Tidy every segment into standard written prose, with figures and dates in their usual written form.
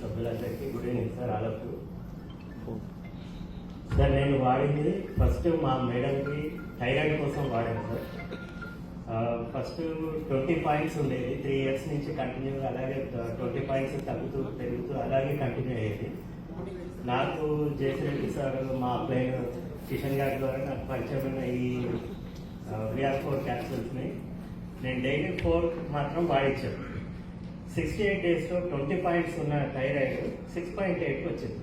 సభ్యులందరికీ good evening sir. ఆలకు sir, నేను వాడింది ఫస్ట్ మా మేడంకి థైరాయిడ్ కోసం వాడాను సార్. ఫస్ట్ 20 పాయింట్స్ ఉండేది, 3 years నుంచి కంటిన్యూగా అలాగే 20 పాయింట్స్ తగ్గుతూ పెరుగుతూ అలాగే కంటిన్యూ అయ్యేది. నాకు జయశ్రెడ్డి సార్, మా అప్లైన్ కిషన్ గారి ద్వారా నాకు పరిచయమైన ఈ VR4 క్యాప్సూల్స్ని నేను డైలీ 4 మాత్రం వాడించాను. 68 daysలో 20 పాయింట్స్ ఉన్న థైరాయిడ్ 6.8కి వచ్చింది.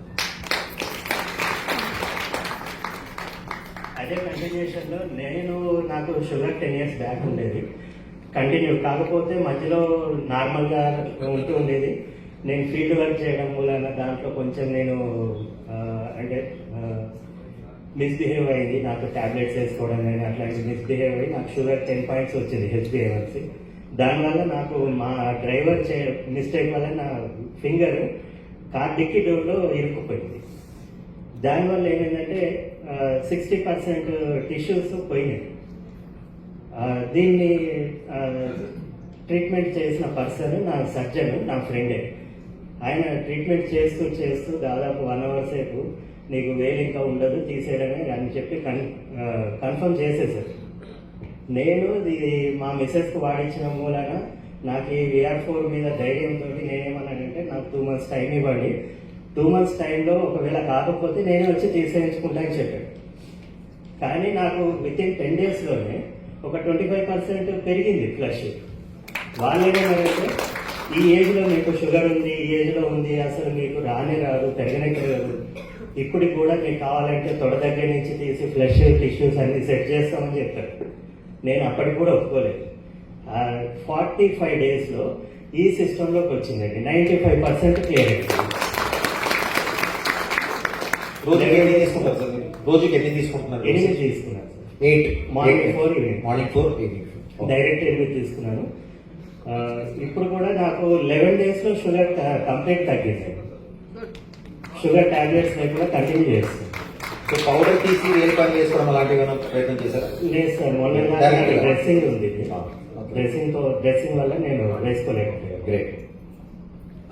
అదే కంటిన్యూషన్లో నాకు షుగర్ 10 years బ్యాక్ ఉండేది, కంటిన్యూ కాకపోతే మధ్యలో నార్మల్గా ఉంటూ ఉండేది. నేను ఫీల్డ్ వర్క్ చేయడం వలన దాంట్లో కొంచెం నేను మిస్బిహేవ్ అయింది. నాకు ట్యాబ్లెట్స్ వేసుకోవడం కానీ అట్లాంటి మిస్బిహేవ్ అయ్యి నాకు షుగర్ 10 పాయింట్స్ వచ్చింది హెచ్బిఏవన్సీ. దానివల్ల నాకు మా డ్రైవర్ మిస్టేక్ వల్ల నా ఫింగర్ కార్ డిక్కీ డోర్లో ఇరుక్కుపోయింది. దానివల్ల ఏమైందంటే 60% టిష్యూస్ పోయినాయి. దీన్ని ట్రీట్మెంట్ చేసిన పర్సన్ నా సర్జన్, నా ఫ్రెండే. ఆయన ట్రీట్మెంట్ చేస్తూ దాదాపు 1 hour సేపు నీకు వేలు ఇంకా ఉండదు తీసేయడమే అని చెప్పి కన్ఫర్మ్ చేసేసారు. నేను ఇది మా మిస్సెస్కి వాడించిన మూలన నాకు ఈ VR4 మీద ధైర్యంతో నేనేమన్నానంటే నాకు 2 months టైం ఇవ్వండి, 2 months టైంలో ఒకవేళ కాకపోతే నేనే వచ్చి తీసేయించుకుంటా అని చెప్పాడు. కానీ నాకు వితిన్ 10 daysలోనే ఒక 25% పెరిగింది ఫ్లష్. వాళ్ళు ఏమన్నారంటే ఈ ఏజ్లో మీకు షుగర్ ఉంది, ఈ ఏజ్లో ఉంది, అసలు మీకు రానే రాదు, పెరగనే పెరగదు, ఇప్పటికి కూడా మీకు కావాలంటే తొడ దగ్గర నుంచి తీసి ఫ్లష్ టిష్యూస్ అన్ని సెట్ చేస్తామని చెప్పారు. నేను అప్పటికి కూడా ఒప్పుకోలేదు. 45 daysలో ఈ సిస్టంలోకి వచ్చిందండి. 95% క్లియర్ అయింది. రోజుకి ఎన్ని తీసుకుంటున్నారు? 8 తీసుకున్నాను సార్. 8 మార్నింగ్ 4 ఈవినింగ్ డైరెక్ట్ 8 తీసుకున్నాను. ఇప్పుడు కూడా నాకు 11 daysలో షుగర్ కంప్లీట్ తగ్గింది. షుగర్ టాబ్లెట్స్ లేకుండా కంటిన్యూ చేస్తాను. సో పౌడర్ తీసి వేలు పని చేసుకోవడం అలాంటివి ప్రయత్నం చేశారా? లేదు సార్, మొన్న డ్రెస్సింగ్ ఉంది, డ్రెస్సింగ్ వల్ల నేను వేసుకోలేకపోయాను. Great,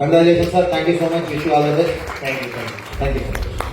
congratulation sir. Thank you so much. Wish you all the best. Thank you. Thank you so much.